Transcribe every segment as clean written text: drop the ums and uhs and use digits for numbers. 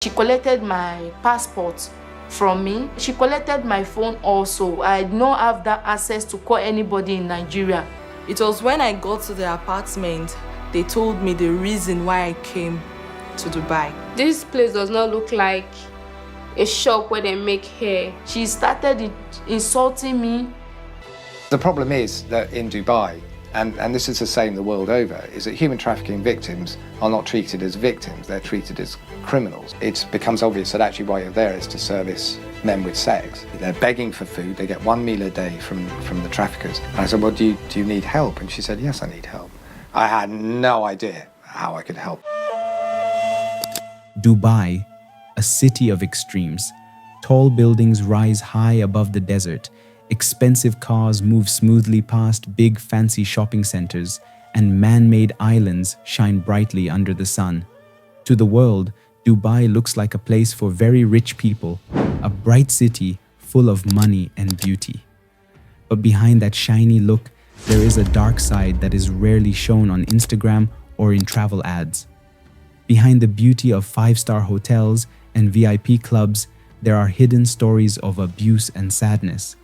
She collected my passport from me. She collected my phone also. I did not have that access to call anybody in Nigeria. It was when I got to the apartment, they told me the reason why I came to Dubai. This place does not look like a shop where they make hair. She started insulting me. The problem is that in Dubai, and this is the same the world over, is that human trafficking victims are not treated as victims, they're treated as criminals. It becomes obvious that actually why you're there is to service men with sex. They're begging for food, they get 1 meal a day from the traffickers. And I said, well, do you need help? And she said, yes, I need help. I had no idea how I could help. Dubai, a city of extremes. Tall buildings rise high above the desert. Expensive cars move smoothly past big fancy shopping centers, and man-made islands shine brightly under the sun. To the world, Dubai looks like a place for very rich people, a bright city full of money and beauty. But behind that shiny look, there is a dark side that is rarely shown on Instagram or in travel ads. Behind the beauty of five-star hotels and VIP clubs, there are hidden stories of abuse and sadness.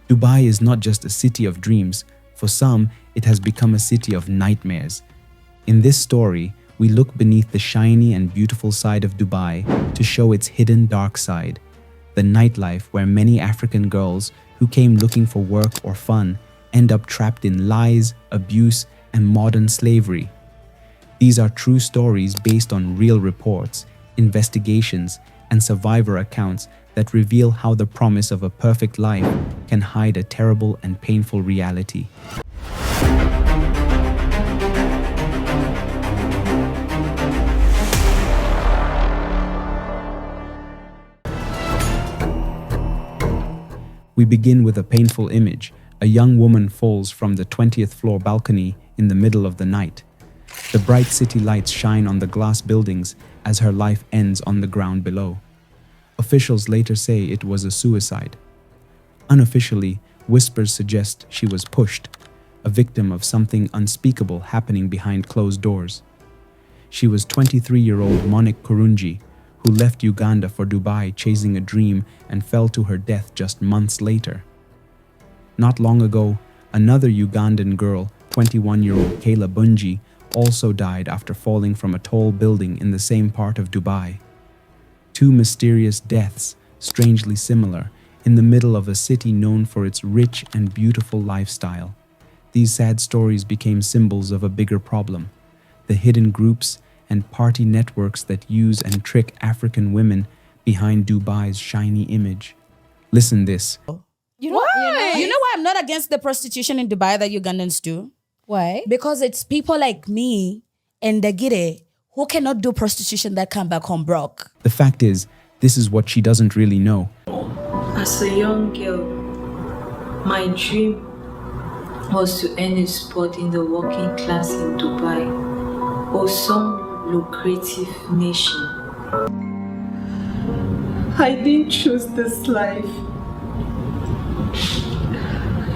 Dubai is not just a city of dreams. For some, it has become a city of nightmares. In this story, we look beneath the shiny and beautiful side of Dubai to show its hidden dark side, the nightlife where many African girls who came looking for work or fun end up trapped in lies, abuse, and modern slavery. These are true stories based on real reports, investigations, and survivor accounts that reveal how the promise of a perfect life can hide a terrible and painful reality. We begin with a painful image. A young woman falls from the 20th floor balcony in the middle of the night. The bright city lights shine on the glass buildings as her life ends on the ground below. Officials later say it was a suicide. Unofficially, whispers suggest she was pushed, a victim of something unspeakable happening behind closed doors. She was 23-year-old Monique Kurungi, who left Uganda for Dubai chasing a dream and fell to her death just months later. Not long ago, another Ugandan girl, 21-year-old Kayla Bunji, also died after falling from a tall building in the same part of Dubai. Two mysterious deaths, strangely similar, in the middle of a city known for its rich and beautiful lifestyle. These sad stories became symbols of a bigger problem: the hidden groups and party networks that use and trick African women behind Dubai's shiny image. Listen this. You know why I'm not against the prostitution in Dubai that Ugandans do? Why? Because it's people like me and Dagire who cannot do prostitution that come back home broke. The fact is, this is what she doesn't really know. As a young girl, my dream was to earn a spot in the working class in Dubai or some lucrative nation. I didn't choose this life.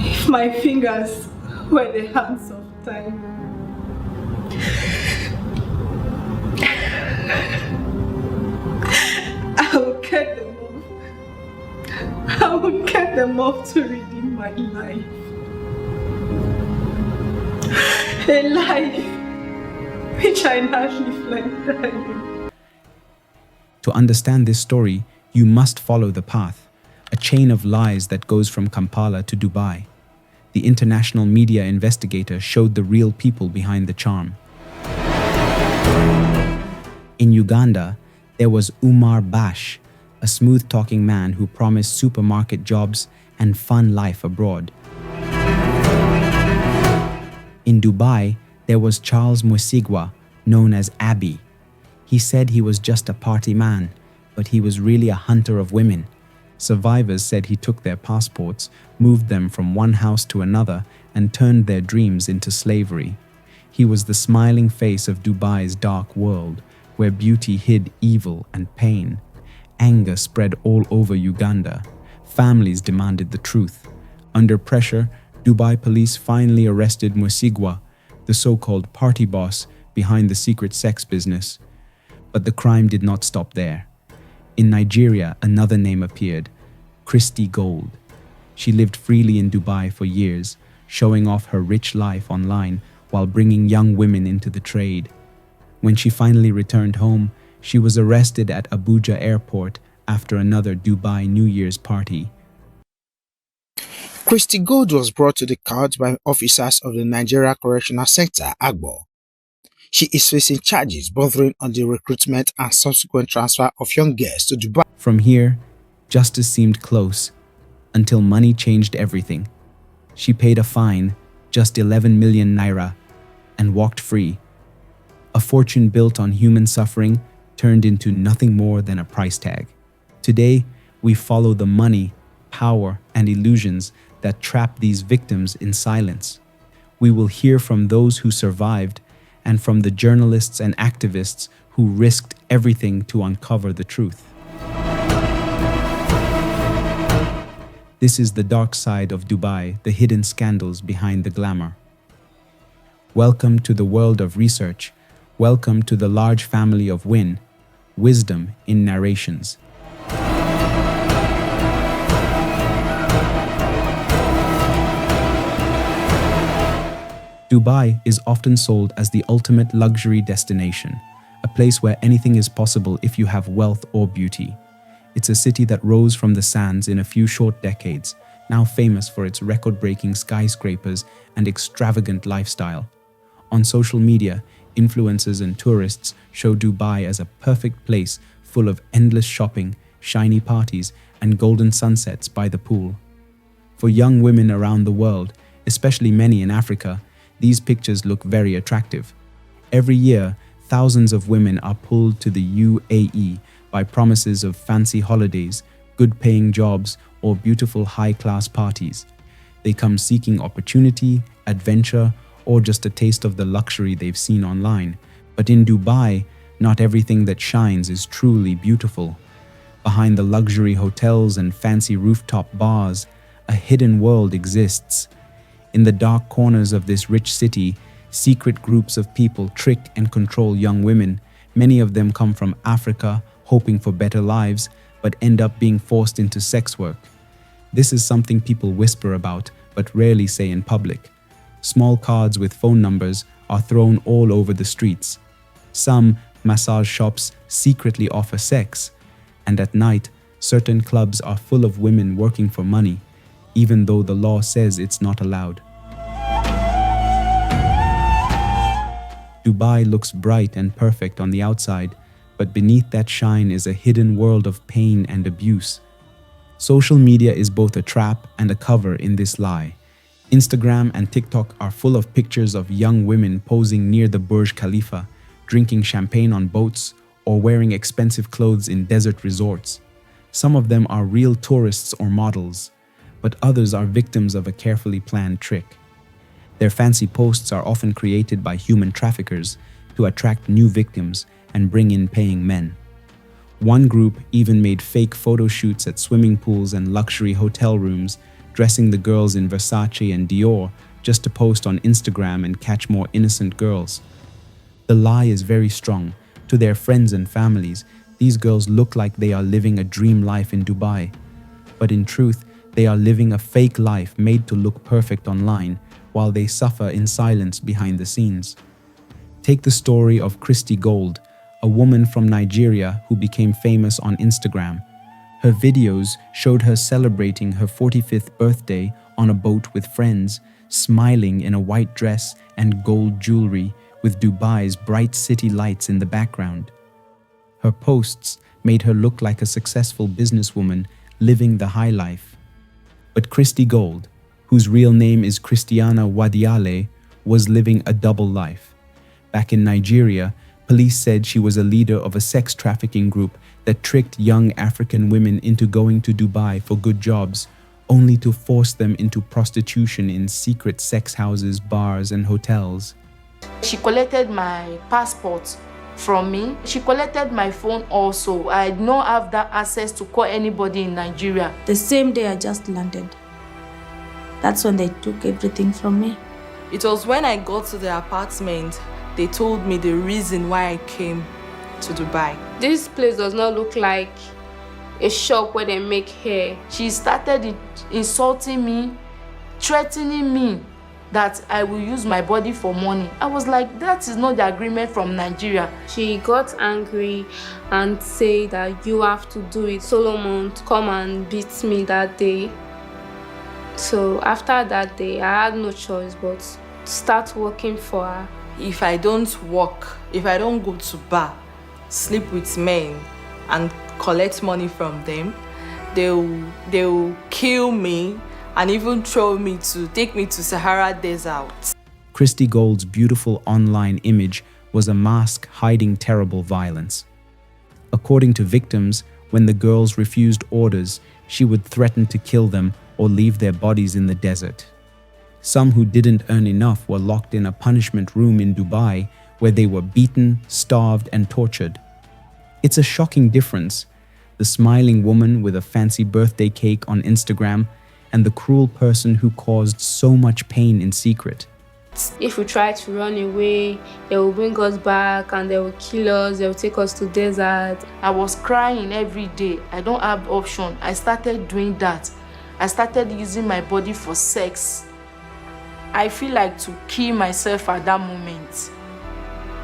If my fingers were the hands of time, I would cut them off. I would cut them off to redeem my life. A life which I now live like dying. To understand this story, you must follow the path, a chain of lies that goes from Kampala to Dubai. The international media investigator showed the real people behind the charm. In Uganda, there was Umar Bash, a smooth-talking man who promised supermarket jobs and fun life abroad. In Dubai, there was Charles Musigwa, known as Abby. He said he was just a party man, but he was really a hunter of women. Survivors said he took their passports, moved them from one house to another, and turned their dreams into slavery. He was the smiling face of Dubai's dark world, where beauty hid evil and pain. Anger spread all over Uganda. Families demanded the truth. Under pressure, Dubai police finally arrested Musigwa, the so-called party boss behind the secret sex business. But the crime did not stop there. In Nigeria, another name appeared, Christy Gold. She lived freely in Dubai for years, showing off her rich life online while bringing young women into the trade. When she finally returned home, she was arrested at Abuja airport after another Dubai New Year's party. Christy Gold was brought to the court by officers of the Nigeria Correctional Sector, Agbo. She is facing charges bordering on the recruitment and subsequent transfer of young girls to Dubai. From here, justice seemed close until money changed everything. She paid a fine, just 11 million naira, and walked free. A fortune built on human suffering turned into nothing more than a price tag. Today, we follow the money, power, and illusions that trap these victims in silence. We will hear from those who survived and from the journalists and activists who risked everything to uncover the truth. This is the dark side of Dubai, the hidden scandals behind the glamour. Welcome to the world of research. Welcome to the large family of wisdom in narrations. Dubai is often sold as the ultimate luxury destination, a place where anything is possible if you have wealth or beauty. It's a city that rose from the sands in a few short decades, now famous for its record-breaking skyscrapers and extravagant lifestyle. On social media, influencers and tourists show Dubai as a perfect place full of endless shopping, shiny parties, and golden sunsets by the pool. For young women around the world, especially many in Africa, these pictures look very attractive. Every year, thousands of women are pulled to the UAE by promises of fancy holidays, good-paying jobs, or beautiful high-class parties. They come seeking opportunity, adventure, or just a taste of the luxury they've seen online. But in Dubai, not everything that shines is truly beautiful. Behind the luxury hotels and fancy rooftop bars, a hidden world exists. In the dark corners of this rich city, secret groups of people trick and control young women. Many of them come from Africa, hoping for better lives, but end up being forced into sex work. This is something people whisper about, but rarely say in public. Small cards with phone numbers are thrown all over the streets. Some massage shops secretly offer sex, and at night, certain clubs are full of women working for money, even though the law says it's not allowed. Dubai looks bright and perfect on the outside, but beneath that shine is a hidden world of pain and abuse. Social media is both a trap and a cover in this lie. Instagram and TikTok are full of pictures of young women posing near the Burj Khalifa, drinking champagne on boats, or wearing expensive clothes in desert resorts. Some of them are real tourists or models, but others are victims of a carefully planned trick. Their fancy posts are often created by human traffickers to attract new victims and bring in paying men. One group even made fake photo shoots at swimming pools and luxury hotel rooms, dressing the girls in Versace and Dior just to post on Instagram and catch more innocent girls. The lie is very strong. To their friends and families, these girls look like they are living a dream life in Dubai. But in truth, they are living a fake life made to look perfect online, while they suffer in silence behind the scenes. Take the story of Christy Gold, a woman from Nigeria who became famous on Instagram. Her videos showed her celebrating her 45th birthday on a boat with friends, smiling in a white dress and gold jewelry with Dubai's bright city lights in the background. Her posts made her look like a successful businesswoman living the high life. But Christy Gold, whose real name is Christiana Wadiale, was living a double life. Back in Nigeria, police said she was a leader of a sex trafficking group that tricked young African women into going to Dubai for good jobs, only to force them into prostitution in secret sex houses, bars, and hotels. She collected my passport from me. She collected my phone also. I did not have that access to call anybody in Nigeria. The same day I just landed, that's when they took everything from me. It was when I got to the apartment, they told me the reason why I came to Dubai. This place does not look like a shop where they make hair. She started insulting me, threatening me that I will use my body for money. I was like, that is not the agreement from Nigeria. She got angry and said that you have to do it. Solomon to come and beat me that day. So after that day, I had no choice but to start working for her. If I don't work, if I don't go to bar, sleep with men and collect money from them, they'll kill me and even take me to Sahara Desert. Christy Gold's beautiful online image was a mask hiding terrible violence. According to victims, when the girls refused orders, she would threaten to kill them or leave their bodies in the desert. Some who didn't earn enough were locked in a punishment room in Dubai where they were beaten, starved, and tortured. It's a shocking difference. The smiling woman with a fancy birthday cake on Instagram and the cruel person who caused so much pain in secret. If we try to run away, they will bring us back and they will kill us, they will take us to desert. I was crying every day. I don't have option. I started doing that. I started using my body for sex. I feel like to kill myself at that moment.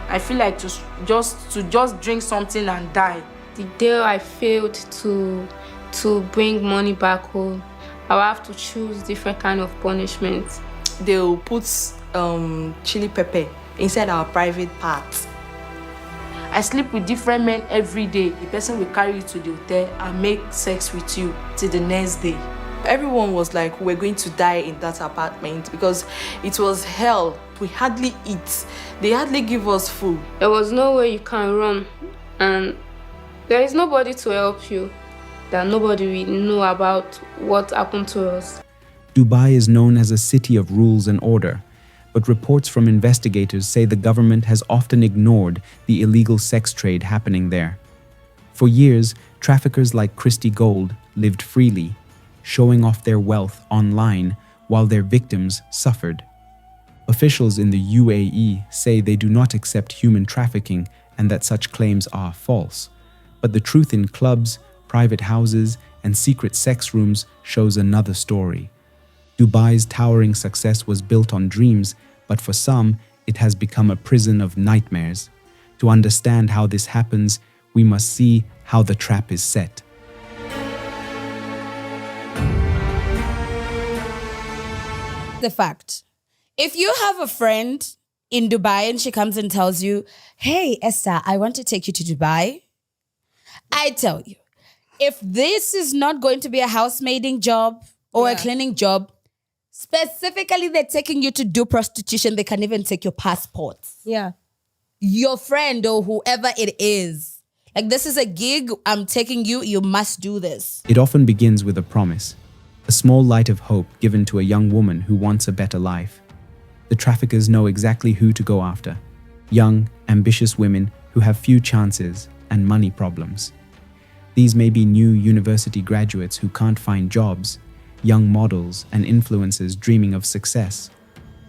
I feel like to just drink something and die. The day I failed to bring money back home, I will have to choose different kind of punishment. They'll put chili pepper inside our private parts. I sleep with different men every day. The person will carry you to the hotel and make sex with you till the next day. Everyone was like, we're going to die in that apartment because it was hell. We hardly eat. They hardly give us food. There was no way you can run, and there is nobody to help you. That nobody will know about what happened to us. Dubai is known as a city of rules and order, but reports from investigators say the government has often ignored the illegal sex trade happening there. For years, traffickers like Christy Gold lived freely, showing off their wealth online while their victims suffered. Officials in the UAE say they do not accept human trafficking and that such claims are false. But the truth in clubs, private houses, and secret sex rooms shows another story. Dubai's towering success was built on dreams, but for some, it has become a prison of nightmares. To understand how this happens, we must see how the trap is set. The fact. If you have a friend in Dubai and she comes and tells you, hey, Esther, I want to take you to Dubai, I tell you, if this is not going to be a housemaiding job or a cleaning job, specifically they're taking you to do prostitution, they can even take your passports. Yeah. Your friend or whoever it is. Like, this is a gig, I'm taking you, you must do this. It often begins with a promise, a small light of hope given to a young woman who wants a better life. The traffickers know exactly who to go after. Young, ambitious women who have few chances and money problems. These may be new university graduates who can't find jobs, young models and influencers dreaming of success,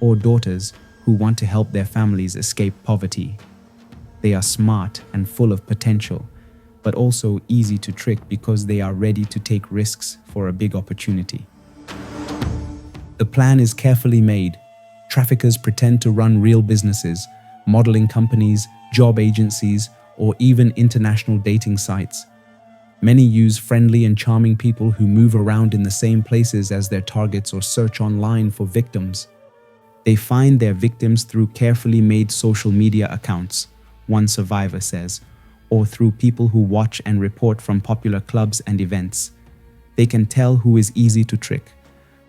or daughters who want to help their families escape poverty. They are smart and full of potential, but also easy to trick because they are ready to take risks for a big opportunity. The plan is carefully made. Traffickers pretend to run real businesses, modeling companies, job agencies, or even international dating sites. Many use friendly and charming people who move around in the same places as their targets or search online for victims. They find their victims through carefully made social media accounts, one survivor says, or through people who watch and report from popular clubs and events. They can tell who is easy to trick.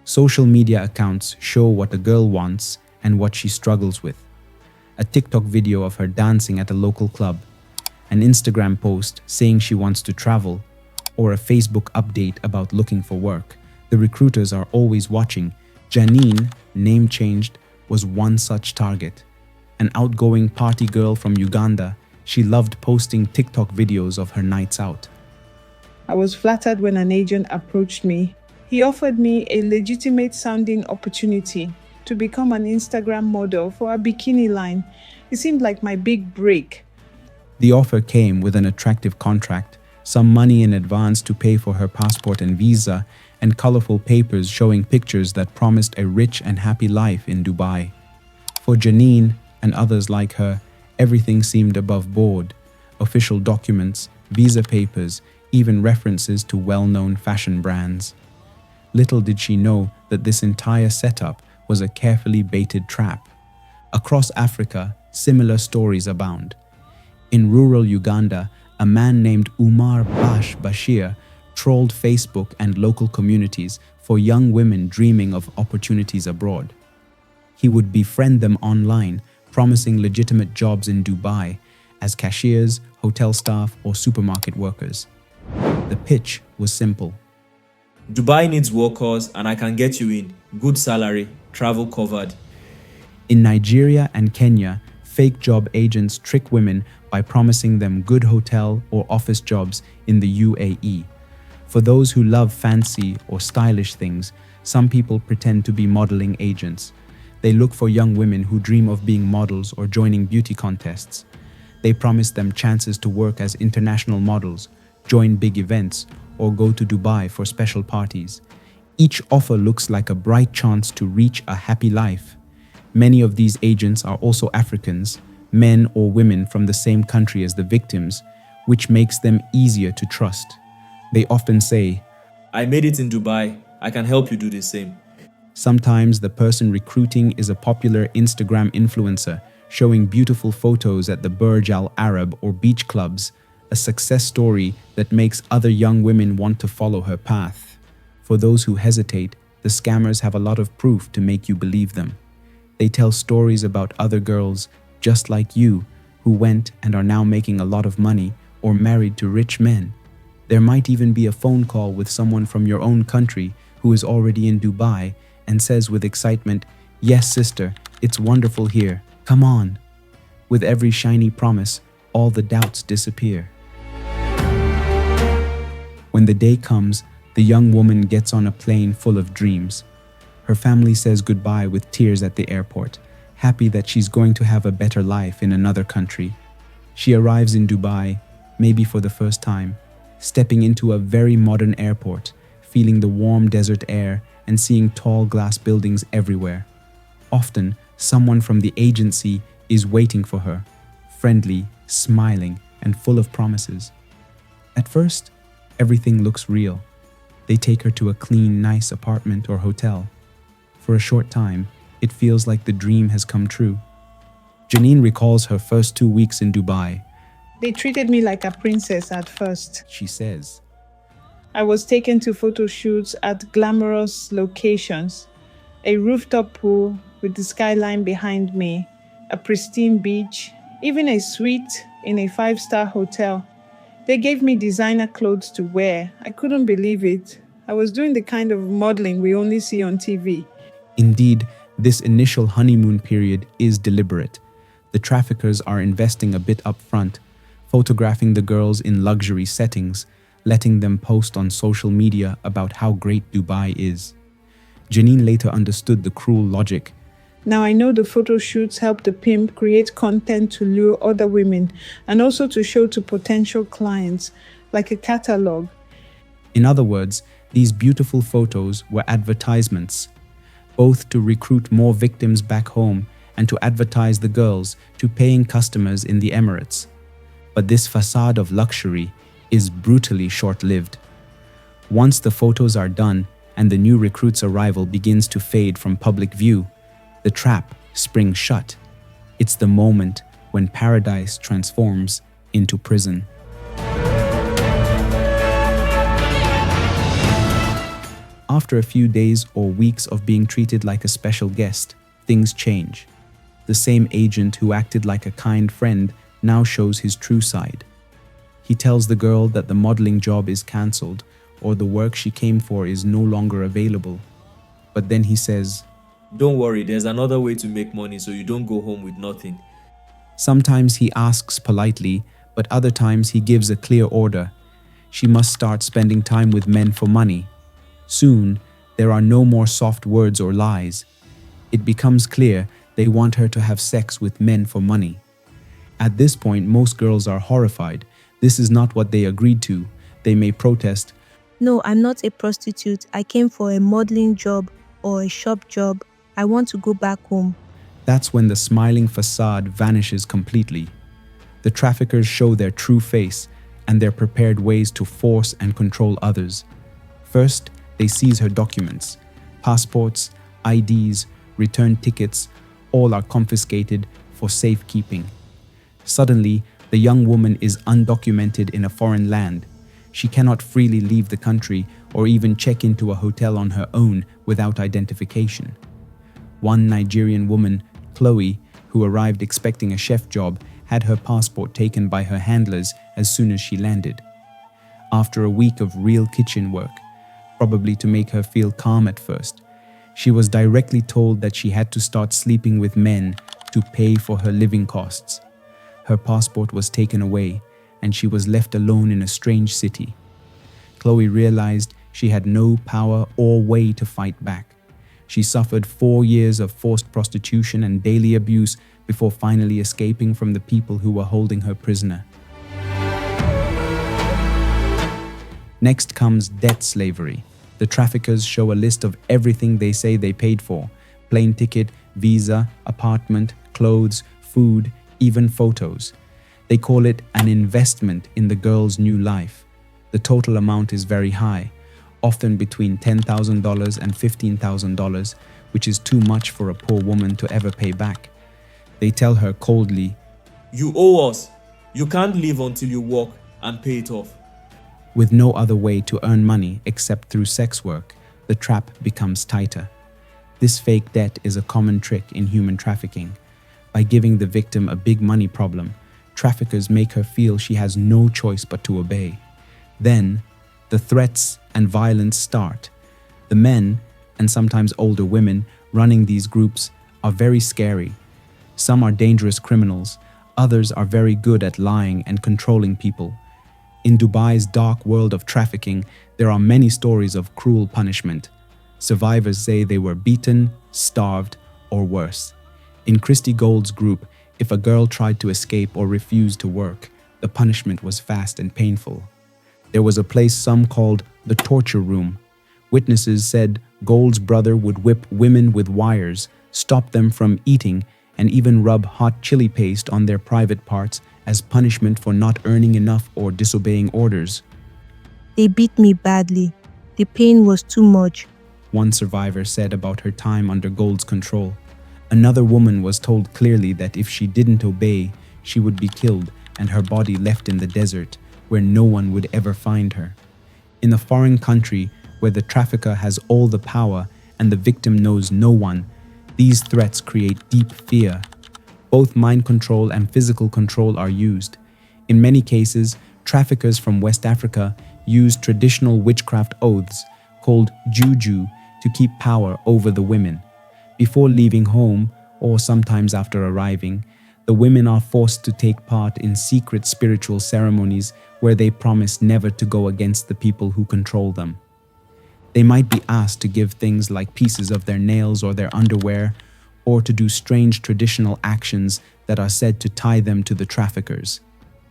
Social media accounts show what a girl wants and what she struggles with. A TikTok video of her dancing at a local club, an Instagram post saying she wants to travel, or a Facebook update about looking for work. The recruiters are always watching. Janine, name changed, was one such target. An outgoing party girl from Uganda, she loved posting TikTok videos of her nights out. I was flattered when an agent approached me. He offered me a legitimate sounding opportunity to become an Instagram model for a bikini line. It seemed like my big break. The offer came with an attractive contract, some money in advance to pay for her passport and visa, and colorful papers showing pictures that promised a rich and happy life in Dubai. For Janine and others like her, everything seemed above board: official documents, visa papers, even references to well-known fashion brands. Little did she know that this entire setup was a carefully baited trap. Across Africa, similar stories abound. In rural Uganda, a man named Umar Bashir trolled Facebook and local communities for young women dreaming of opportunities abroad. He would befriend them online, promising legitimate jobs in Dubai as cashiers, hotel staff, or supermarket workers. The pitch was simple. Dubai needs workers and I can get you in. Good salary, travel covered. In Nigeria and Kenya, fake job agents trick women by promising them good hotel or office jobs in the UAE. For those who love fancy or stylish things, some people pretend to be modeling agents. They look for young women who dream of being models or joining beauty contests. They promise them chances to work as international models, join big events, or go to Dubai for special parties. Each offer looks like a bright chance to reach a happy life. Many of these agents are also Africans, men or women from the same country as the victims, which makes them easier to trust. They often say, I made it in Dubai. I can help you do the same. Sometimes the person recruiting is a popular Instagram influencer, showing beautiful photos at the Burj Al Arab or beach clubs, a success story that makes other young women want to follow her path. For those who hesitate, the scammers have a lot of proof to make you believe them. They tell stories about other girls, just like you, who went and are now making a lot of money or married to rich men. There might even be a phone call with someone from your own country who is already in Dubai and says with excitement, "Yes, sister, it's wonderful here. Come on." With every shiny promise, all the doubts disappear. When the day comes, the young woman gets on a plane full of dreams. Her family says goodbye with tears at the airport, happy that she's going to have a better life in another country. She arrives in Dubai, maybe for the first time, stepping into a very modern airport, feeling the warm desert air and seeing tall glass buildings everywhere. Often, someone from the agency is waiting for her, friendly, smiling, and full of promises. At first, everything looks real. They take her to a clean, nice apartment or hotel. For a short time, it feels like the dream has come true. Janine recalls her first 2 weeks in Dubai. They treated me like a princess at first. She says, I was taken to photo shoots at glamorous locations, a rooftop pool with the skyline behind me, a pristine beach, even a suite in a 5-star hotel. They gave me designer clothes to wear. I couldn't believe it. I was doing the kind of modeling we only see on TV. Indeed, this initial honeymoon period is deliberate. The traffickers are investing a bit up front, photographing the girls in luxury settings, letting them post on social media about how great Dubai is. Janine later understood the cruel logic. Now I know the photo shoots help the pimp create content to lure other women and also to show to potential clients, like a catalog. In other words, these beautiful photos were advertisements, both to recruit more victims back home and to advertise the girls to paying customers in the Emirates. But this facade of luxury is brutally short-lived. Once the photos are done and the new recruit's arrival begins to fade from public view, the trap springs shut. It's the moment when paradise transforms into prison. After a few days or weeks of being treated like a special guest, things change. The same agent who acted like a kind friend now shows his true side. He tells the girl that the modeling job is cancelled or the work she came for is no longer available. But then he says, Don't worry, there's another way to make money so you don't go home with nothing. Sometimes he asks politely, but other times he gives a clear order. She must start spending time with men for money. Soon, there are no more soft words or lies. It becomes clear they want her to have sex with men for money. At this point, most girls are horrified. This is not what they agreed to. They may protest, No, I'm not a prostitute. I came for a modeling job or a shop job. I want to go back home. That's when the smiling facade vanishes completely. The traffickers show their true face and their prepared ways to force and control others. First, they seize her documents. Passports, IDs, return tickets, all are confiscated for safekeeping. Suddenly, the young woman is undocumented in a foreign land. She cannot freely leave the country or even check into a hotel on her own without identification. One Nigerian woman, Chloe, who arrived expecting a chef job, had her passport taken by her handlers as soon as she landed. After a week of real kitchen work, probably to make her feel calm at first, she was directly told that she had to start sleeping with men to pay for her living costs. Her passport was taken away, and she was left alone in a strange city. Chloe realized she had no power or way to fight back. She suffered 4 years of forced prostitution and daily abuse before finally escaping from the people who were holding her prisoner. Next comes debt slavery. The traffickers show a list of everything they say they paid for: plane ticket, visa, apartment, clothes, food, even photos. They call it an investment in the girl's new life. The total amount is very high, often between $10,000 and $15,000, which is too much for a poor woman to ever pay back. They tell her coldly, You owe us. You can't leave until you work and pay it off. with no other way to earn money except through sex work. The trap becomes tighter. This fake debt is a common trick in human trafficking. By giving the victim a big money problem, traffickers make her feel she has no choice but to obey. Then, the threats and violence start. The men, and sometimes older women, running these groups are very scary. Some are dangerous criminals, others are very good at lying and controlling people. In Dubai's dark world of trafficking, there are many stories of cruel punishment. Survivors say they were beaten, starved, or worse. In Christy Gold's group, if a girl tried to escape or refused to work, the punishment was fast and painful. There was a place some called the torture room. Witnesses said Gold's brother would whip women with wires, stop them from eating, and even rub hot chili paste on their private parts as punishment for not earning enough or disobeying orders. They beat me badly. The pain was too much. One survivor said about her time under Gold's control. Another woman was told clearly that if she didn't obey, she would be killed and her body left in the desert, where no one would ever find her. In a foreign country where the trafficker has all the power and the victim knows no one, these threats create deep fear. Both mind control and physical control are used. In many cases, traffickers from West Africa use traditional witchcraft oaths called juju to keep power over the women. Before leaving home, or sometimes after arriving, the women are forced to take part in secret spiritual ceremonies where they promise never to go against the people who control them. They might be asked to give things like pieces of their nails or their underwear, or to do strange traditional actions that are said to tie them to the traffickers.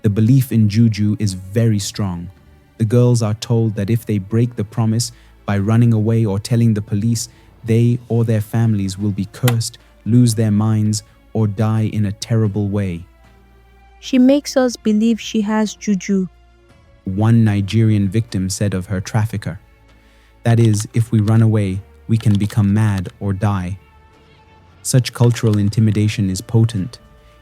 The belief in juju is very strong. The girls are told that if they break the promise by running away or telling the police, they or their families will be cursed, lose their minds, or die in a terrible way. She makes us believe she has juju. One Nigerian victim said of her trafficker. That is, if we run away, we can become mad or die. Such cultural intimidation is potent.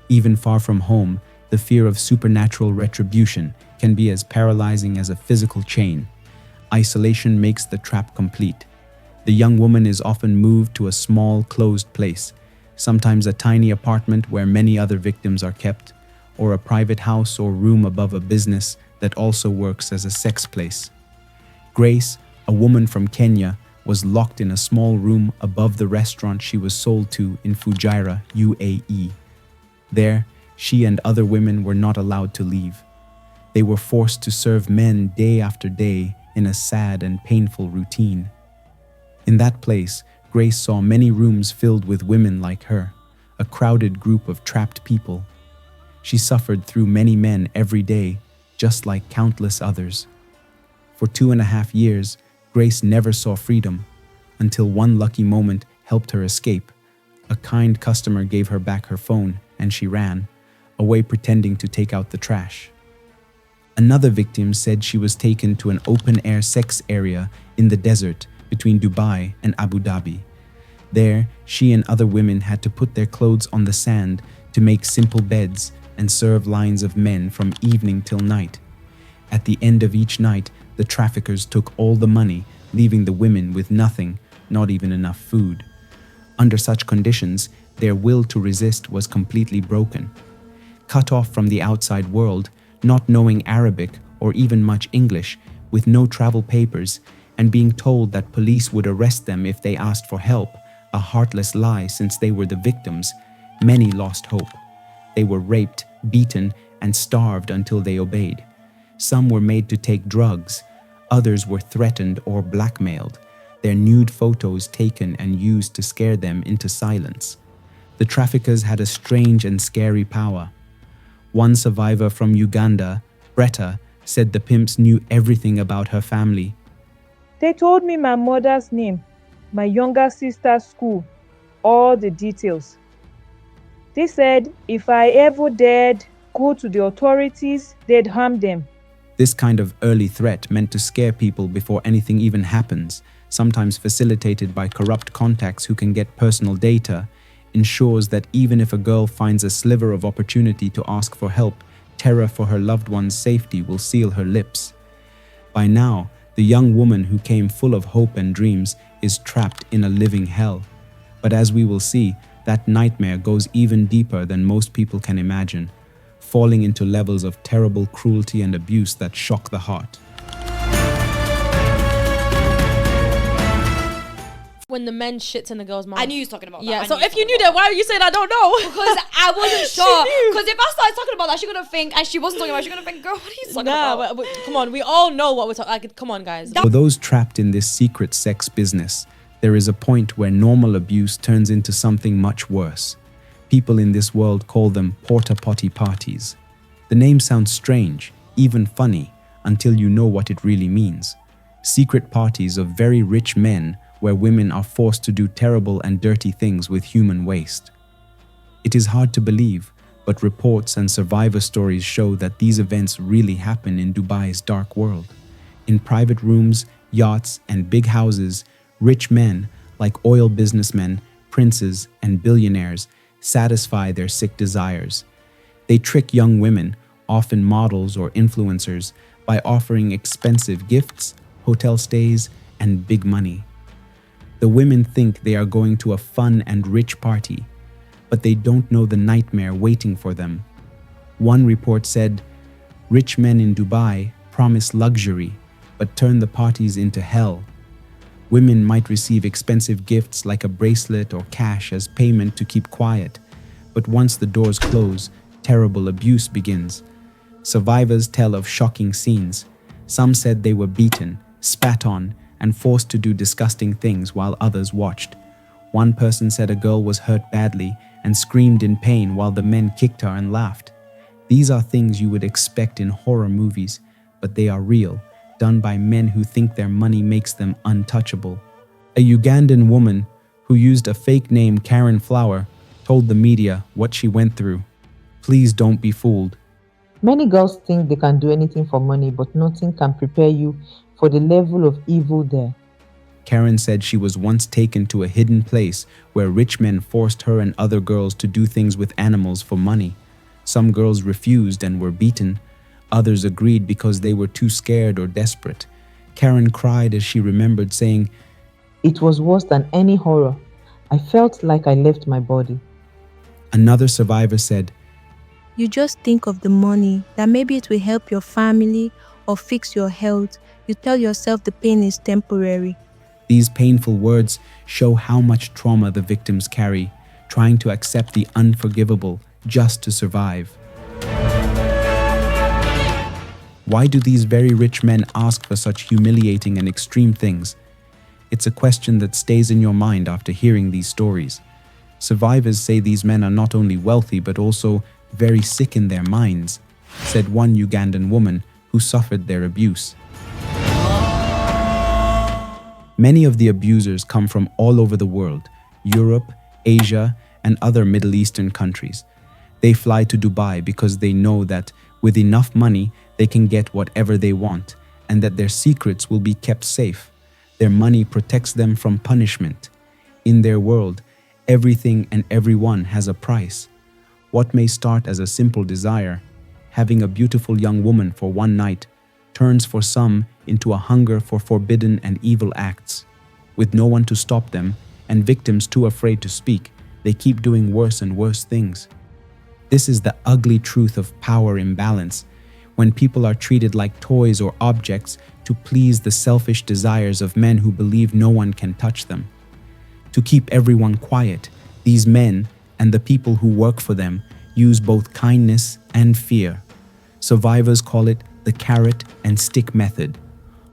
Even far from home, the fear of supernatural retribution can be as paralyzing as a physical chain. Isolation makes the trap complete. The young woman is often moved to a small, closed place, sometimes a tiny apartment where many other victims are kept, or a private house or room above a business that also works as a sex place. Grace, a woman from Kenya, was locked in a small room above the restaurant she was sold to in Fujairah, UAE. There, she and other women were not allowed to leave. They were forced to serve men day after day in a sad and painful routine. In that place, Grace saw many rooms filled with women like her, a crowded group of trapped people. She suffered through many men every day, just like countless others. For 2.5 years, Grace never saw freedom, until one lucky moment helped her escape. A kind customer gave her back her phone, and she ran, away pretending to take out the trash. Another victim said she was taken to an open-air sex area in the desert between Dubai and Abu Dhabi. There, she and other women had to put their clothes on the sand to make simple beds and serve lines of men from evening till night. At the end of each night, the traffickers took all the money, leaving the women with nothing, not even enough food. Under such conditions, their will to resist was completely broken. Cut off from the outside world, not knowing Arabic or even much English, with no travel papers, and being told that police would arrest them if they asked for help, a heartless lie since they were the victims, many lost hope. They were raped, beaten, and starved until they obeyed. Some were made to take drugs, others were threatened or blackmailed, their nude photos taken and used to scare them into silence. The traffickers had a strange and scary power. One survivor from Uganda, Bretta, said the pimps knew everything about her family. They told me my mother's name, my younger sister's school, all the details. They said if I ever dared go to the authorities, they'd harm them. This kind of early threat meant to scare people before anything even happens, sometimes facilitated by corrupt contacts who can get personal data, ensures that even if a girl finds a sliver of opportunity to ask for help, terror for her loved one's safety will seal her lips. By now, the young woman who came full of hope and dreams is trapped in a living hell. But as we will see, that nightmare goes even deeper than most people can imagine, falling into levels of terrible cruelty and abuse that shock the heart. When the men shits in the girl's mouth. I knew you was talking about that. Yeah, so if you knew that, why are you saying I don't know? Because I wasn't sure. Because if I started talking about that, she's gonna think, and she wasn't talking about it, she's gonna think, girl, what are you talking about? But come on, we all know what we're talking about. Like, come on, guys. For those trapped in this secret sex business, there is a point where normal abuse turns into something much worse. People in this world call them porta potty parties. The name sounds strange, even funny, until you know what it really means. Secret parties of very rich men where women are forced to do terrible and dirty things with human waste. It is hard to believe, but reports and survivor stories show that these events really happen in Dubai's dark world. In private rooms, yachts, and big houses, rich men, like oil businessmen, princes, and billionaires, satisfy their sick desires. They trick young women, often models or influencers, by offering expensive gifts, hotel stays, and big money. The women think they are going to a fun and rich party, but they don't know the nightmare waiting for them. One report said, rich men in Dubai promise luxury, but turn the parties into hell. Women might receive expensive gifts like a bracelet or cash as payment to keep quiet, but once the doors close, terrible abuse begins. Survivors tell of shocking scenes. Some said they were beaten, spat on, and forced to do disgusting things while others watched. One person said a girl was hurt badly and screamed in pain while the men kicked her and laughed. These are things you would expect in horror movies, but they are real, done by men who think their money makes them untouchable. A Ugandan woman who used a fake name, Karen Flower, told the media what she went through. Please don't be fooled. Many girls think they can do anything for money, but nothing can prepare you for the level of evil there. Karen said she was once taken to a hidden place where rich men forced her and other girls to do things with animals for money. Some girls refused and were beaten. Others agreed because they were too scared or desperate. Karen cried as she remembered, saying, "It was worse than any horror. I felt like I left my body." Another survivor said, You just think of the money, that maybe it will help your family or fix your health. You tell yourself the pain is temporary. These painful words show how much trauma the victims carry, trying to accept the unforgivable just to survive. Why do these very rich men ask for such humiliating and extreme things? It's a question that stays in your mind after hearing these stories. Survivors say these men are not only wealthy but also very sick in their minds, said one Ugandan woman who suffered their abuse. Many of the abusers come from all over the world, Europe, Asia, and other Middle Eastern countries. They fly to Dubai because they know that with enough money, they can get whatever they want, and that their secrets will be kept safe. Their money protects them from punishment. In their world, everything and everyone has a price. What may start as a simple desire, having a beautiful young woman for one night, turns for some into a hunger for forbidden and evil acts. With no one to stop them, and victims too afraid to speak, they keep doing worse and worse things. This is the ugly truth of power imbalance, when people are treated like toys or objects to please the selfish desires of men who believe no one can touch them. To keep everyone quiet, these men and the people who work for them use both kindness and fear. Survivors call it the carrot and stick method.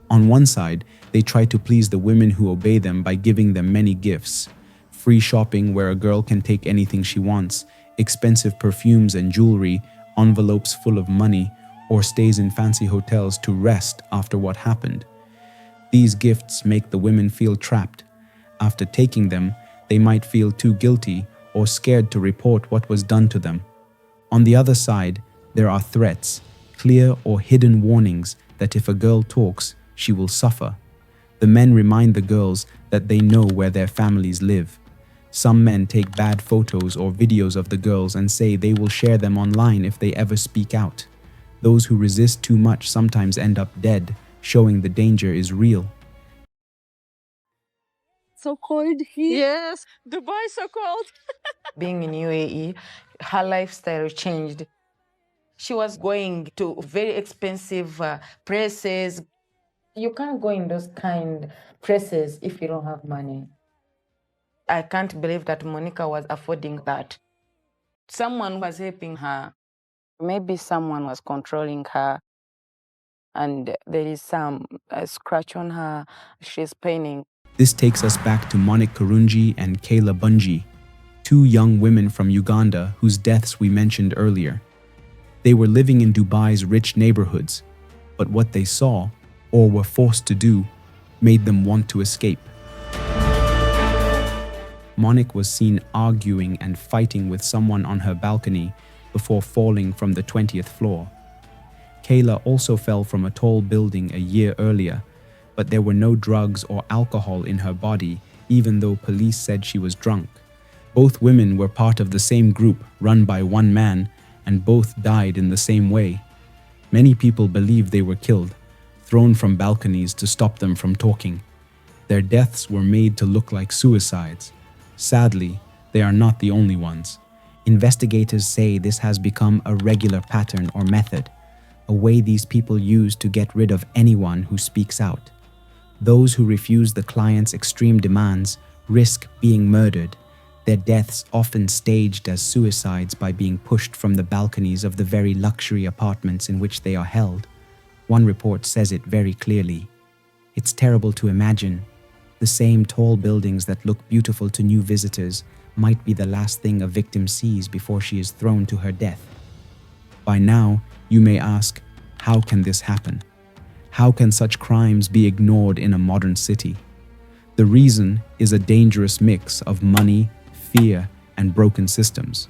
On one side, they try to please the women who obey them by giving them many gifts. Free shopping where a girl can take anything she wants, expensive perfumes and jewelry, envelopes full of money, or stays in fancy hotels to rest after what happened. These gifts make the women feel trapped. After taking them, they might feel too guilty or scared to report what was done to them. On the other side, there are threats, clear or hidden warnings that if a girl talks, she will suffer. The men remind the girls that they know where their families live. Some men take bad photos or videos of the girls and say they will share them online if they ever speak out. Those who resist too much sometimes end up dead, showing the danger is real. So cold here. Yes, Dubai is so cold. Being in UAE, her lifestyle changed. She was going to very expensive places. You can't go in those kind places if you don't have money. I can't believe that Monica was affording that. Someone was helping her. Maybe someone was controlling her. And there is some scratch on her. She's paining. This takes us back to Monik Karunji and Kayla Bunji, two young women from Uganda whose deaths we mentioned earlier. They were living in Dubai's rich neighborhoods, but what they saw, or were forced to do, made them want to escape. Monik was seen arguing and fighting with someone on her balcony before falling from the 20th floor. Kayla also fell from a tall building a year earlier, but there were no drugs or alcohol in her body, even though police said she was drunk. Both women were part of the same group run by one man, and both died in the same way. Many people believe they were killed, thrown from balconies to stop them from talking. Their deaths were made to look like suicides. Sadly, they are not the only ones. Investigators say this has become a regular pattern or method, a way these people use to get rid of anyone who speaks out. Those who refuse the client's extreme demands risk being murdered, their deaths often staged as suicides by being pushed from the balconies of the very luxury apartments in which they are held. One report says it very clearly. It's terrible to imagine. The same tall buildings that look beautiful to new visitors might be the last thing a victim sees before she is thrown to her death. By now, you may ask, how can this happen? How can such crimes be ignored in a modern city? The reason is a dangerous mix of money, fear, and broken systems.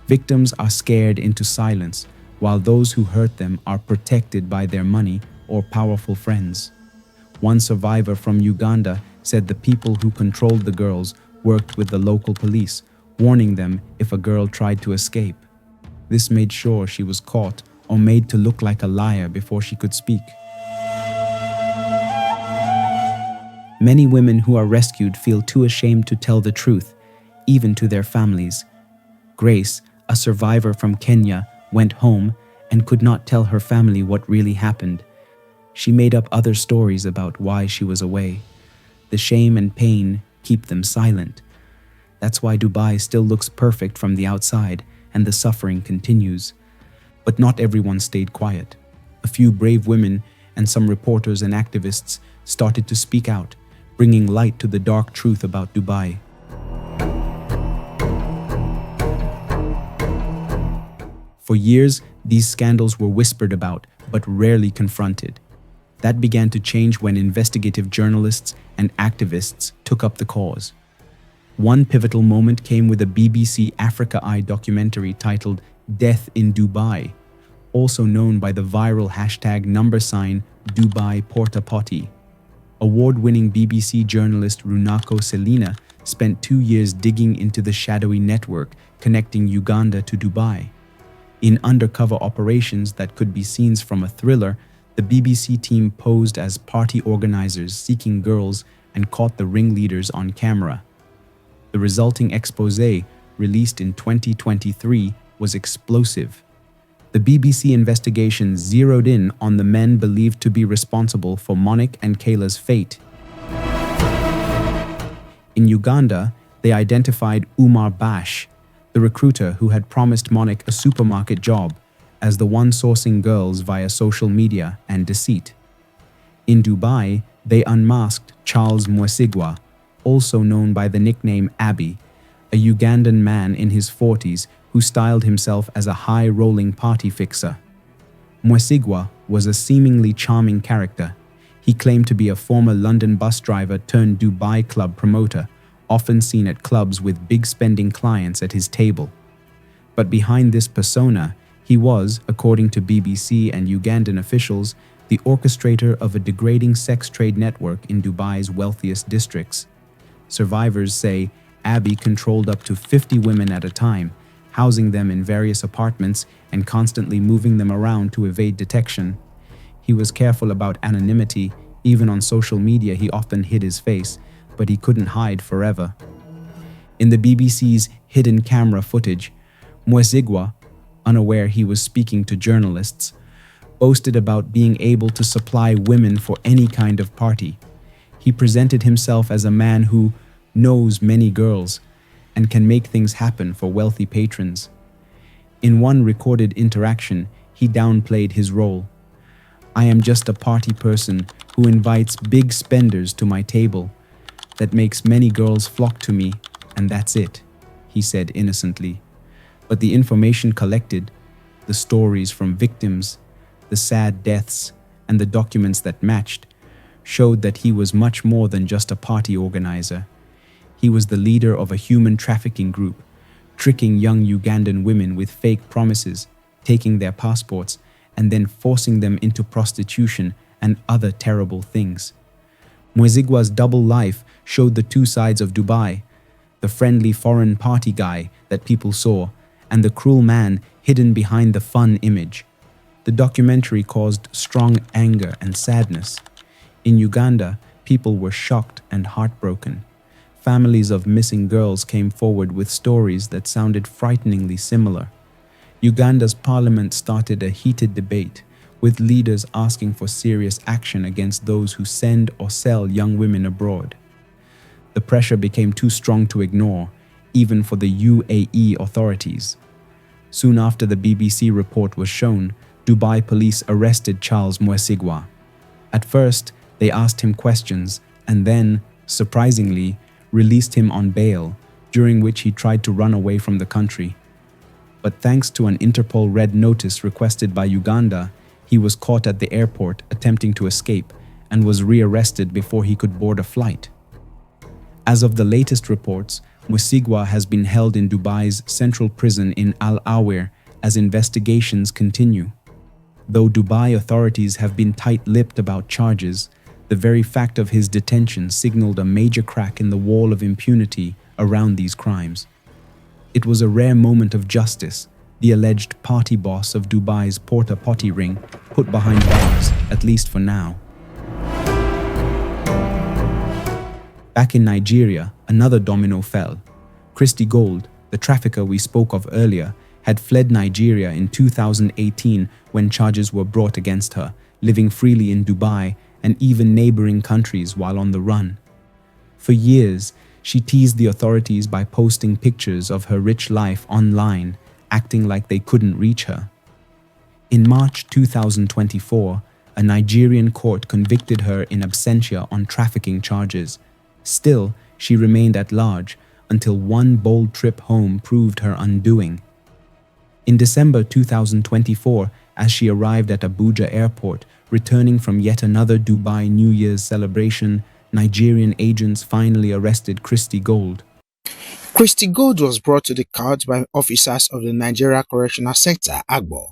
Victims are scared into silence, while those who hurt them are protected by their money or powerful friends. One survivor from Uganda said the people who controlled the girls worked with the local police, warning them if a girl tried to escape. This made sure she was caught or made to look like a liar before she could speak. Many women who are rescued feel too ashamed to tell the truth, even to their families. Grace, a survivor from Kenya, went home and could not tell her family what really happened. She made up other stories about why she was away. The shame and pain keep them silent. That's why Dubai still looks perfect from the outside and the suffering continues. But not everyone stayed quiet. A few brave women and some reporters and activists started to speak out, bringing light to the dark truth about Dubai. For years, these scandals were whispered about, but rarely confronted. That began to change when investigative journalists and activists took up the cause. One pivotal moment came with a BBC Africa Eye documentary titled Death in Dubai, also known by the viral hashtag #Dubai Porta Potty. Award-winning BBC journalist Runako Selina spent 2 years digging into the shadowy network connecting Uganda to Dubai. In undercover operations that could be scenes from a thriller, the BBC team posed as party organizers seeking girls and caught the ringleaders on camera. The resulting expose, released in 2023, was explosive. The BBC investigation zeroed in on the men believed to be responsible for Monique and Kayla's fate. In Uganda, they identified Umar Bash, the recruiter who had promised Monique a supermarket job, as the one sourcing girls via social media and deceit. In Dubai, they unmasked Charles Mwesigwa, also known by the nickname Abby, a Ugandan man in his 40s who styled himself as a high-rolling party fixer. Mwesigwa was a seemingly charming character. He claimed to be a former London bus driver turned Dubai club promoter, often seen at clubs with big spending clients at his table. But behind this persona, he was, according to BBC and Ugandan officials, the orchestrator of a degrading sex trade network in Dubai's wealthiest districts. Survivors say Abby controlled up to 50 women at a time, housing them in various apartments and constantly moving them around to evade detection. He was careful about anonymity. Even on social media, he often hid his face, but he couldn't hide forever. In the BBC's hidden camera footage, Mwesigwa, unaware he was speaking to journalists, boasted about being able to supply women for any kind of party. He presented himself as a man who knows many girls and can make things happen for wealthy patrons. In one recorded interaction, he downplayed his role. "I am just a party person who invites big spenders to my table. That makes many girls flock to me, and that's it," he said innocently. But the information collected, the stories from victims, the sad deaths, and the documents that matched, showed that he was much more than just a party organizer. He was the leader of a human trafficking group, tricking young Ugandan women with fake promises, taking their passports, and then forcing them into prostitution and other terrible things. Mwesigwa's double life showed the two sides of Dubai, the friendly foreign party guy that people saw, and the cruel man hidden behind the fun image. The documentary caused strong anger and sadness. In Uganda, people were shocked and heartbroken. Families of missing girls came forward with stories that sounded frighteningly similar. Uganda's parliament started a heated debate, with leaders asking for serious action against those who send or sell young women abroad. The pressure became too strong to ignore, even for the UAE authorities. Soon after the BBC report was shown, Dubai police arrested Charles Mwesigwa. At first, they asked him questions and then, surprisingly, released him on bail, during which he tried to run away from the country. But thanks to an Interpol red notice requested by Uganda, he was caught at the airport attempting to escape and was rearrested before he could board a flight. As of the latest reports, Mwesigwa has been held in Dubai's central prison in Al Awir as investigations continue. Though Dubai authorities have been tight-lipped about charges, the very fact of his detention signaled a major crack in the wall of impunity around these crimes. It was a rare moment of justice, the alleged party boss of Dubai's Porta Potty ring put behind bars, at least for now. Back in Nigeria, another domino fell. Christy Gold, the trafficker we spoke of earlier, had fled Nigeria in 2018 when charges were brought against her, living freely in Dubai and even neighboring countries while on the run. For years, she teased the authorities by posting pictures of her rich life online, acting like they couldn't reach her. In March 2024, a Nigerian court convicted her in absentia on trafficking charges. Still, she remained at large until one bold trip home proved her undoing. In December 2024, as she arrived at Abuja airport, Returning from yet another Dubai New Year's celebration, Nigerian agents finally arrested Christy Gold. Christy Gold was brought to the court by officers of the Nigeria Correctional Sector, Agbo.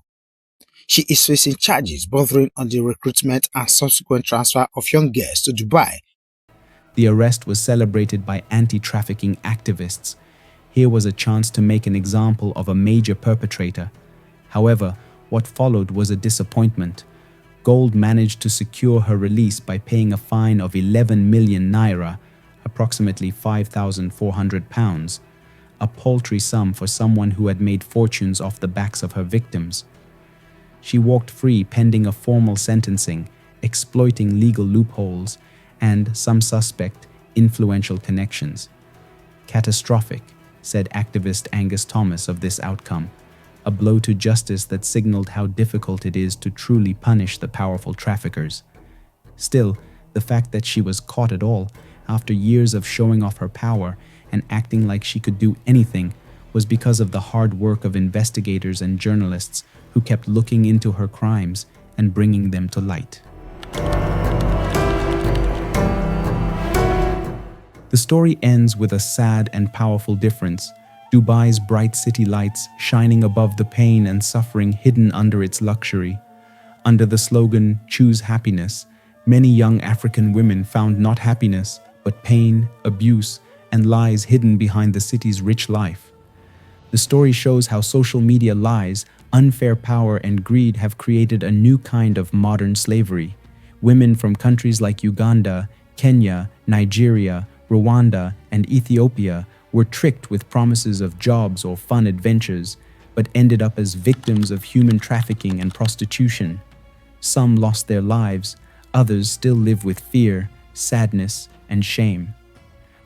She is facing charges bordering on the recruitment and subsequent transfer of young girls to Dubai. The arrest was celebrated by anti-trafficking activists. Here was a chance to make an example of a major perpetrator. However, what followed was a disappointment. Gold managed to secure her release by paying a fine of 11 million naira, approximately £5,400, a paltry sum for someone who had made fortunes off the backs of her victims. She walked free pending a formal sentencing, exploiting legal loopholes and, some suspect, influential connections. Catastrophic, said activist Angus Thomas of this outcome, a blow to justice that signaled how difficult it is to truly punish the powerful traffickers. Still, the fact that she was caught at all, after years of showing off her power and acting like she could do anything, was because of the hard work of investigators and journalists who kept looking into her crimes and bringing them to light. The story ends with a sad and powerful difference. Dubai's bright city lights shining above the pain and suffering hidden under its luxury. Under the slogan, "Choose happiness," many young African women found not happiness, but pain, abuse, and lies hidden behind the city's rich life. The story shows how social media lies, unfair power, and greed have created a new kind of modern slavery. Women from countries like Uganda, Kenya, Nigeria, Rwanda, and Ethiopia were tricked with promises of jobs or fun adventures, but ended up as victims of human trafficking and prostitution. Some lost their lives, others still live with fear, sadness, and shame.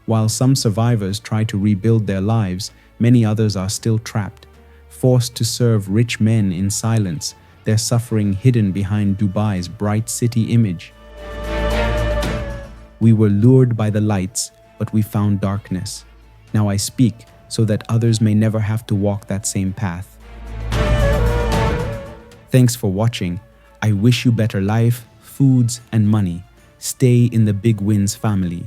While some survivors try to rebuild their lives, many others are still trapped, forced to serve rich men in silence, their suffering hidden behind Dubai's bright city image. We were lured by the lights, but we found darkness. Now I speak so that others may never have to walk that same path. Thanks for watching. I wish you better life, foods, and money. Stay in the Big Wins family.